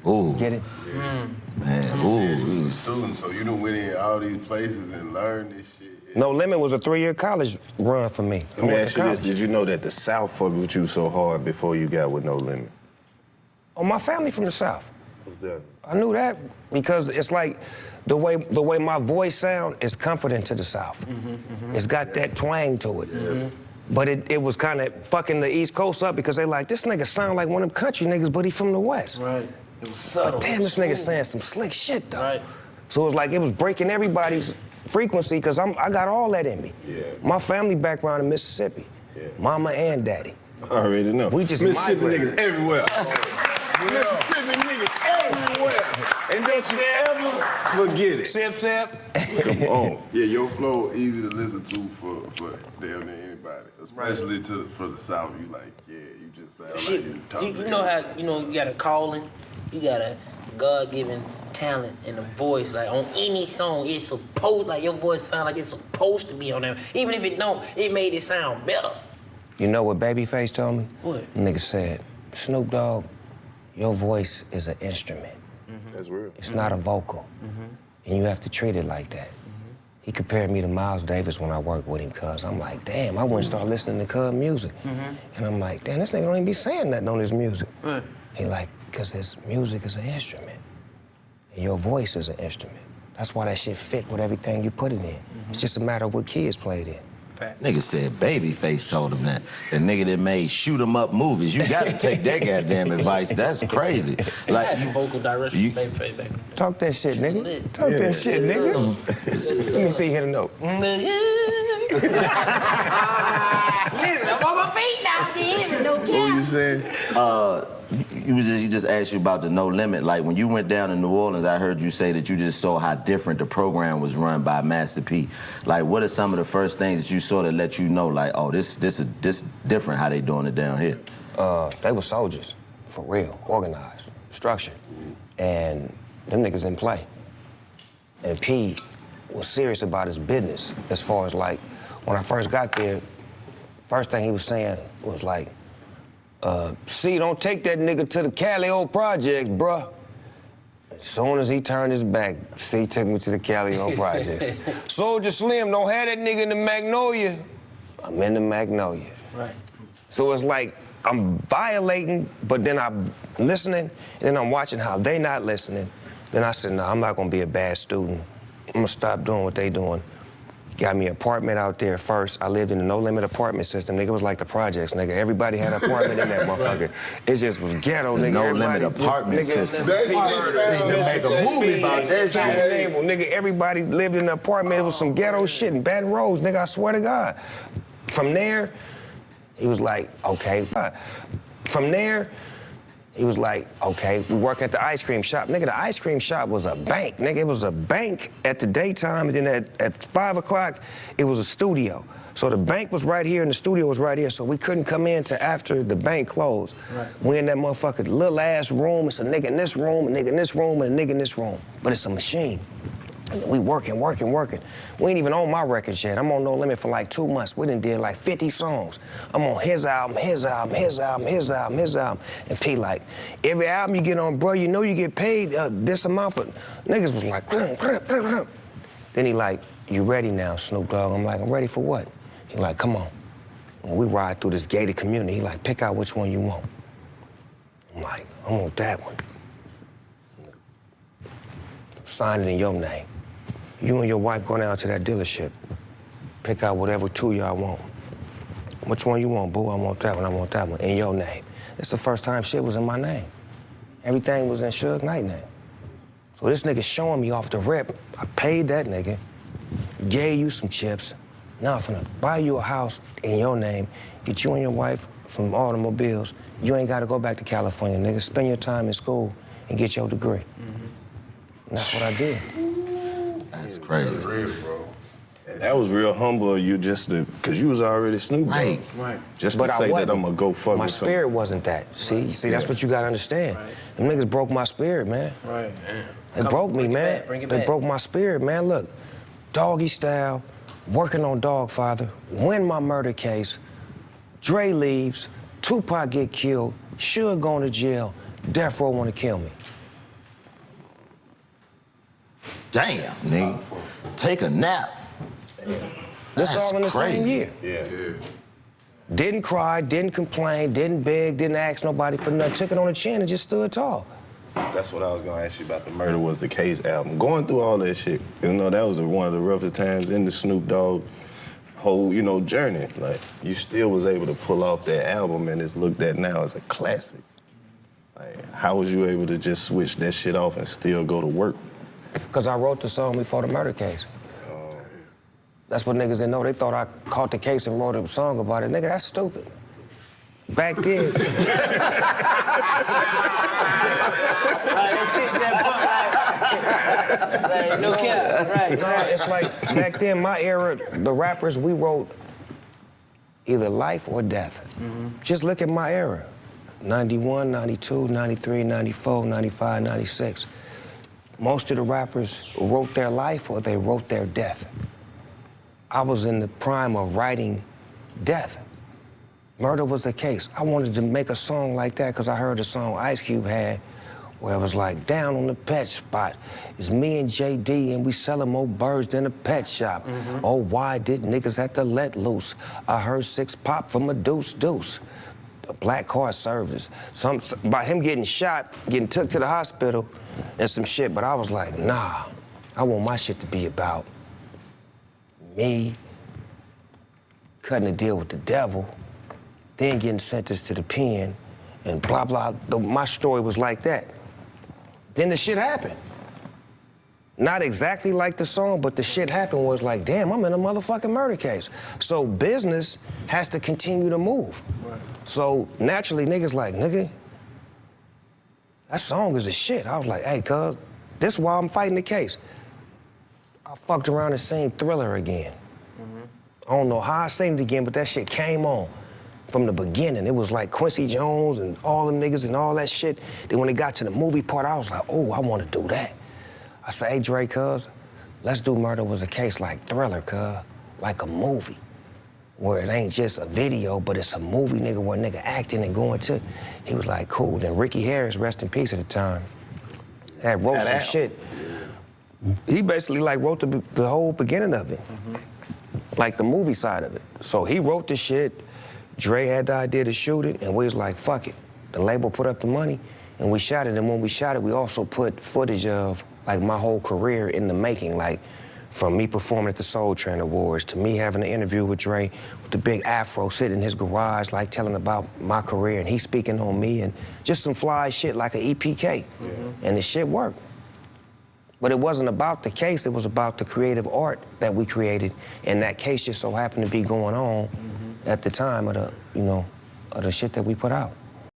Ooh. Get it? Yeah. Man, ooh. You're a student, so you done went in all these places and learned this shit. No Limit was a 3-year college run for me. Let me ask you this, did you know that the South fucked with you so hard before you got with No Limit? Oh, my family from the South. What's that? I knew that because it's like the way my voice sound is comforting to the South. It's got that twang to it. But it was kind of fucking the East Coast up because they like, this nigga sound like one of them country niggas, but he from the West. Right. It was subtle. But damn, this nigga saying some slick shit though. Right. So it was like it was breaking everybody's frequency because I got all that in me. Yeah. My family background in Mississippi. Yeah. Mama and daddy. I already know. We just Mississippi migrated. niggas everywhere. Mississippi niggas everywhere. And don't you ever forget it. Sip, sip. Come on. Yeah, your flow easy to listen to for damn near anybody, especially for the South. You like, yeah, you just sound like you talking. You know how you got a calling, you got a God-given talent and a voice. Like on any song, it's supposed your voice sound like it's supposed to be on there. Even if it don't, it made it sound better. You know what Babyface told me? What? Nigga said, Snoop Dogg, your voice is an instrument. That's real. It's not a vocal. And you have to treat it like that. He compared me to Miles Davis when I worked with him, cuz I'm like, damn, I went and started listening to cuz music. And I'm like, damn, this nigga don't even be saying nothing on his music. Right. He like, cause his music is an instrument. And your voice is an instrument. That's why that shit fit with everything you put it in. It's just a matter of what kids played in. Fact. Nigga said Babyface told him that. The nigga that made shoot 'em up movies. You gotta take that goddamn advice. That's crazy. Like, I had some vocal direction from Babyface back. Talk that shit, nigga. lit. Talk that shit, nigga. Let me see you hit a note. I'm on my feet now, damn, no cap. What were you saying? He just asked you about the No Limit. Like when you went down to New Orleans, I heard you say that you just saw how different the program was run by Master P. Like, what are some of the first things that you saw that let you know, like, oh, this different how they doing it down here? They were soldiers, for real, organized, structured, and them niggas didn't play. And P was serious about his business as far as like, when I first got there, first thing he was saying was like, C, don't take that nigga to the Cali old projects, bruh. As soon as he turned his back, C took me to the Cali old projects. Soldier Slim, don't have that nigga in the Magnolia. I'm in the Magnolia. Right. So it's like I'm violating, but then I'm listening, and then I'm watching how they not listening. Then I said, no, I'm not gonna be a bad student. I'm gonna stop doing what they doing. Got me an apartment out there first. I lived in the No Limit apartment system. Nigga, it was like the projects, nigga. Everybody had an apartment in that motherfucker. It just was ghetto, nigga. No Everybody Limit apartment system. They need to make a movie about that shit. Nigga, everybody lived in the apartment. It was some ghetto shit in Baton Rouge, nigga, I swear to God. From there, he was like, okay. From there, he was like, okay, we work at the ice cream shop. Nigga, the ice cream shop was a bank. Nigga, it was a bank at the daytime, and then at 5 o'clock, it was a studio. So the bank was right here and the studio was right here, so we couldn't come in till after the bank closed. Right. We in that motherfucking little ass room. It's a nigga in this room, a nigga in this room, and a nigga in this room. But it's a machine. And we working. We ain't even on my record yet. I'm on No Limit for like 2 months. We done did like 50 songs. I'm on his album. And P like, every album you get on, bro, you know you get paid this amount for... Niggas was like... Then he like, you ready now, Snoop Dogg? I'm like, I'm ready for what? He like, come on. And we ride through this gated community. He like, pick out which one you want. I'm like, I want that one. Sign it in your name. You and your wife go down to that dealership. Pick out whatever two y'all want. Which one you want, boo? I want that one, in your name. It's the first time shit was in my name. Everything was in Suge Knight name. So this nigga showing me off the rip, I paid that nigga, gave you some chips. Now I'm finna buy you a house in your name, get you and your wife some automobiles. You ain't gotta go back to California, nigga. Spend your time in school and get your degree. And that's what I did. That's crazy. That's real, bro. And that was real humble of you just to, because you was already Snoop Dogg. Right. Just But to I say that wasn't. I'm gonna go fuck My with spirit something. wasn't that. See, that's what you gotta understand. Them niggas broke my spirit, man. Right. They broke me, bring it man. back, bring it They back. broke my spirit, man. Look, Doggy Style, working on Dogfather, win my murder case, Dre leaves, Tupac get killed, Suge going to jail, Death Row want to kill me. Damn, nigga. Take a nap. This all in the same crazy. year. Yeah. Didn't cry, didn't complain, didn't beg, didn't ask nobody for nothing. Took it on the chin and just stood tall. That's what I was gonna ask you about the Murder Was the Case album. Going through all that shit, you know, that was one of the roughest times in the Snoop Dogg whole, you know, journey. Like, you still was able to pull off that album and it's looked at now as a classic. Like, how was you able to just switch that shit off and still go to work? Because I wrote the song before the murder case. That's what niggas didn't know. They thought I caught the case and wrote a song about it. Nigga, that's stupid. Back then. No cap, right. No, it's like back then, my era, the rappers, we wrote either life or death. Just look at my era. 91, 92, 93, 94, 95, 96. Most of the rappers wrote their life or they wrote their death. I was in the prime of writing death. Murder Was the Case. I wanted to make a song like that because I heard a song Ice Cube had where it was like, down on the pet spot, it's me and JD and we selling more birds than a pet shop. Oh, why did niggas have to let loose? I heard 6 pop from a deuce. A black car service. About him getting shot, getting took to the hospital and some shit, but I was like, nah, I want my shit to be about me cutting a deal with the devil, then getting sentenced to the pen, and blah, blah. My story was like that. Then the shit happened. Not exactly like the song, but the shit happened was like, damn, I'm in a motherfucking murder case. So business has to continue to move. Right. So naturally, niggas like, nigga, that song is the shit. I was like, hey, cuz, this is why I'm fighting the case. I fucked around and seen Thriller again. I don't know how I seen it again, but that shit came on from the beginning. It was like Quincy Jones and all them niggas and all that shit. Then when it got to the movie part, I was like, oh, I want to do that. I said, hey, Dre, cuz, let's do Murder Was a Case like Thriller, cuz, like a movie, where it ain't just a video, but it's a movie, nigga, where nigga acting and going to. He was like, cool. Then Ricky Harris, rest in peace at the time, had wrote some shit. He basically like wrote the whole beginning of it, like the movie side of it. So he wrote the shit, Dre had the idea to shoot it, and we was like, fuck it. The label put up the money, and we shot it, and when we shot it, we also put footage of like my whole career in the making, like from me performing at the Soul Train Awards to me having an interview with Dre with the big afro sitting in his garage, like telling about my career, and he speaking on me, and just some fly shit like an EPK, and the shit worked. But it wasn't about the case, it was about the creative art that we created, and that case just so happened to be going on at the time of the, you know, of the shit that we put out.